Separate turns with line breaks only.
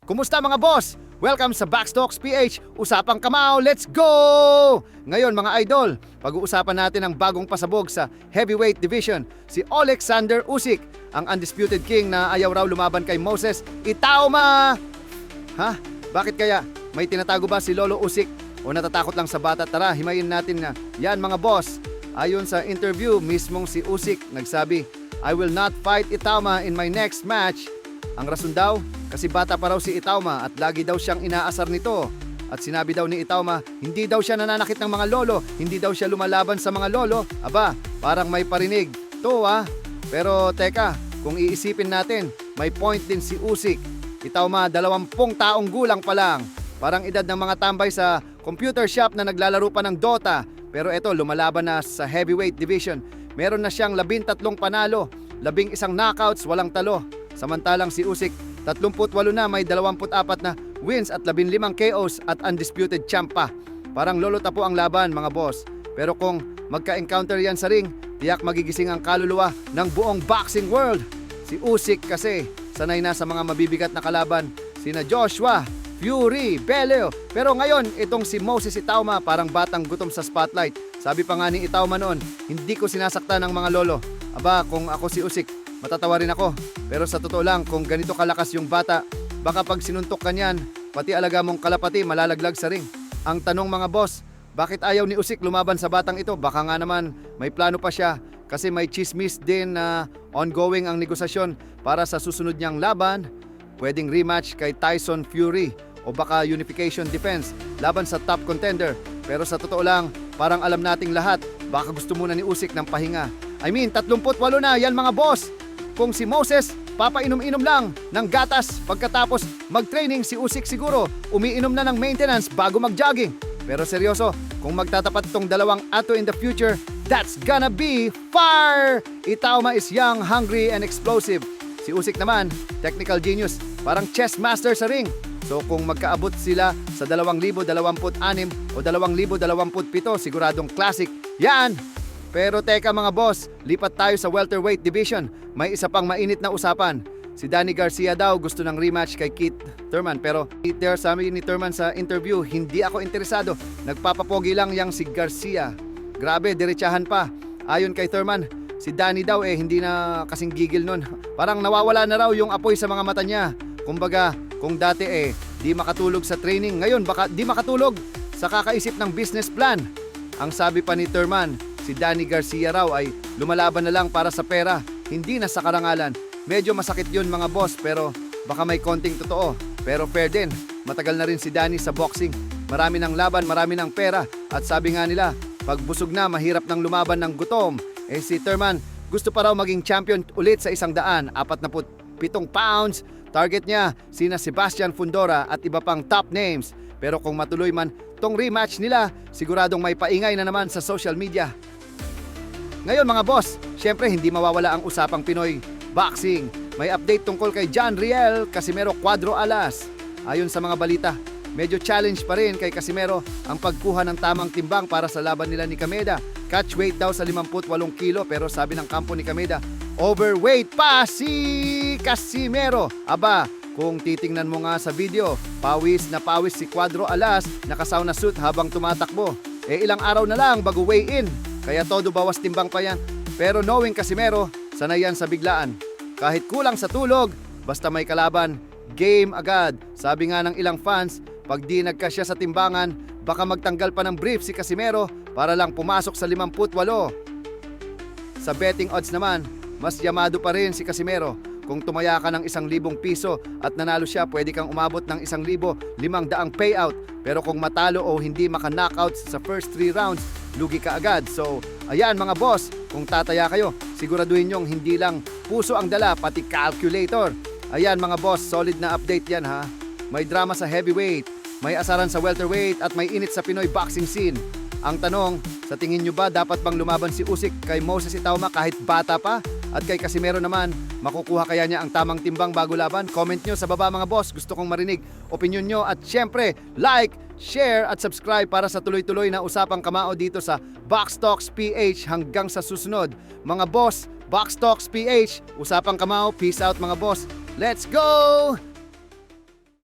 Kumusta mga boss? Welcome sa Box Talks PH. Usapang kamao, let's go! Ngayon mga idol, pag-uusapan natin ang bagong pasabog sa heavyweight division, si Alexander Usyk, ang undisputed king na ayaw raw lumaban kay Moses Itauma. Ha? Bakit kaya? May tinatago ba si Lolo Usyk o natatakot lang sa bata? Tara, himayin natin na yan mga boss. Ayon sa interview, mismong si Usyk nagsabi, I will not fight Itauma in my next match. Ang rason daw, kasi bata pa raw si Itauma at lagi daw siyang inaasar nito. At sinabi daw ni Itauma, hindi daw siya nananakit ng mga lolo, hindi daw siya lumalaban sa mga lolo. Aba, parang may parinig. To Pero teka, kung iisipin natin, may point din si Usyk. Itauma, 20 taong gulang pa lang. Parang edad ng mga tambay sa computer shop na naglalaro pa ng Dota. Pero eto, lumalaban na sa heavyweight division. Meron na siyang 13 panalo, 11 knockouts, walang talo. Samantalang si Usyk, 38 na, may 24 na wins at 15 KOs at undisputed champ pa. Parang lolota po ang laban mga boss. Pero kung magka-encounter yan sa ring, tiyak magigising ang kaluluwa ng buong boxing world. Si Usyk kasi sanay na sa mga mabibigat na kalaban, sina Joshua, Fury, Bellew. Pero ngayon, itong si Moses Itauma parang batang gutom sa spotlight. Sabi pa nga ni Itauma noon, hindi ko sinasaktan ng mga lolo. Aba, kung ako si Usyk, matatawa rin ako. Pero sa totoo lang, kung ganito kalakas yung bata, baka pag sinuntok ka niyan, pati alaga mong kalapati malalaglag sa ring. Ang tanong mga boss, bakit ayaw ni Usyk lumaban sa batang ito? Baka nga naman may plano pa siya kasi may chismis din na ongoing ang negosasyon para sa susunod niyang laban. Pwedeng rematch kay Tyson Fury o baka unification defense laban sa top contender. Pero sa totoo lang, parang alam nating lahat, baka gusto muna ni Usyk ng pahinga. I mean, 38 na yan mga boss. Kung si Moses, papainom-inom lang ng gatas pagkatapos mag-training, si Usyk siguro umiinom na ng maintenance bago mag-jogging. Pero seryoso, kung magtatapat tong dalawang ato in the future, that's gonna be fire! Itauma is young, hungry, and explosive. Si Usyk naman, technical genius, parang chess master sa ring. So kung magkaabot sila sa 2026 o 2027, siguradong classic yan! Pero teka mga boss, lipat tayo sa welterweight division. May isa pang mainit na usapan. Si Danny Garcia daw gusto ng rematch kay Keith Thurman. Pero sabi ni Thurman sa interview, hindi ako interesado. Nagpapapogi lang yang si Garcia. Grabe, diretsahan pa. Ayon kay Thurman, si Danny daw hindi na kasing gigil nun. Parang nawawala na raw yung apoy sa mga mata niya. Kumbaga, kung dati di makatulog sa training, ngayon baka di makatulog sa kakaisip ng business plan. Ang sabi pa ni Thurman, si Danny Garcia raw ay lumalaban na lang para sa pera, hindi na sa karangalan. Medyo masakit yun mga boss, pero baka may konting totoo. Pero fair din, matagal na rin si Danny sa boxing. Marami ng laban, marami ng pera. At sabi nga nila, pag busog na, mahirap nang lumaban ng gutom. Si Thurman, gusto pa raw maging champion ulit sa 147 pounds. Target niya, sina Sebastian Fundora at iba pang top names. Pero kung matuloy man tong rematch nila, siguradong may paingay na naman sa social media. Ngayon mga boss, syempre hindi mawawala ang usapang Pinoy boxing. May update tungkol kay John Riel Casimero Cuadro Alas. Ayon sa mga balita, medyo challenge pa rin kay Casimero ang pagkuha ng tamang timbang para sa laban nila ni Kameda. Catch weight daw sa 58 kilo, pero sabi ng kampo ni Kameda, overweight pa si Casimero. Aba, kung titingnan mo nga sa video, pawis na pawis si Cuadro Alas, naka-sauna suit habang tumatakbo. Ilang araw na lang bago weigh-in. Kaya todo bawas timbang pa yan. Pero knowing Casimero, sanay yan sa biglaan. Kahit kulang sa tulog, basta may kalaban, game agad. Sabi nga ng ilang fans, pag di nagkasya sa timbangan, baka magtanggal pa ng brief si Casimero para lang pumasok sa 58. Sa betting odds naman, mas yamado pa rin si Casimero. Kung tumaya ka ng 1,000 piso at nanalo siya, pwede kang umabot ng 1,500 payout. Pero kung matalo o hindi maka-knockouts sa first 3 rounds, lugi ka agad. So, ayan mga boss, kung tataya kayo, siguraduhin nyong hindi lang puso ang dala, pati calculator. Ayan mga boss, solid na update yan ha. May drama sa heavyweight, may asaran sa welterweight at may init sa Pinoy boxing scene. Ang tanong, sa tingin nyo ba dapat bang lumaban si Usyk kay Moses Itauma kahit bata pa? At kay Casimero naman, makukuha kaya niya ang tamang timbang bago laban? Comment nyo sa baba mga boss, gusto kong marinig opinion nyo. At syempre, like, share at subscribe para sa tuloy-tuloy na usapang kamao dito sa Box Talks PH hanggang sa susunod. Mga boss, Box Talks PH, usapang kamao, peace out mga boss. Let's go!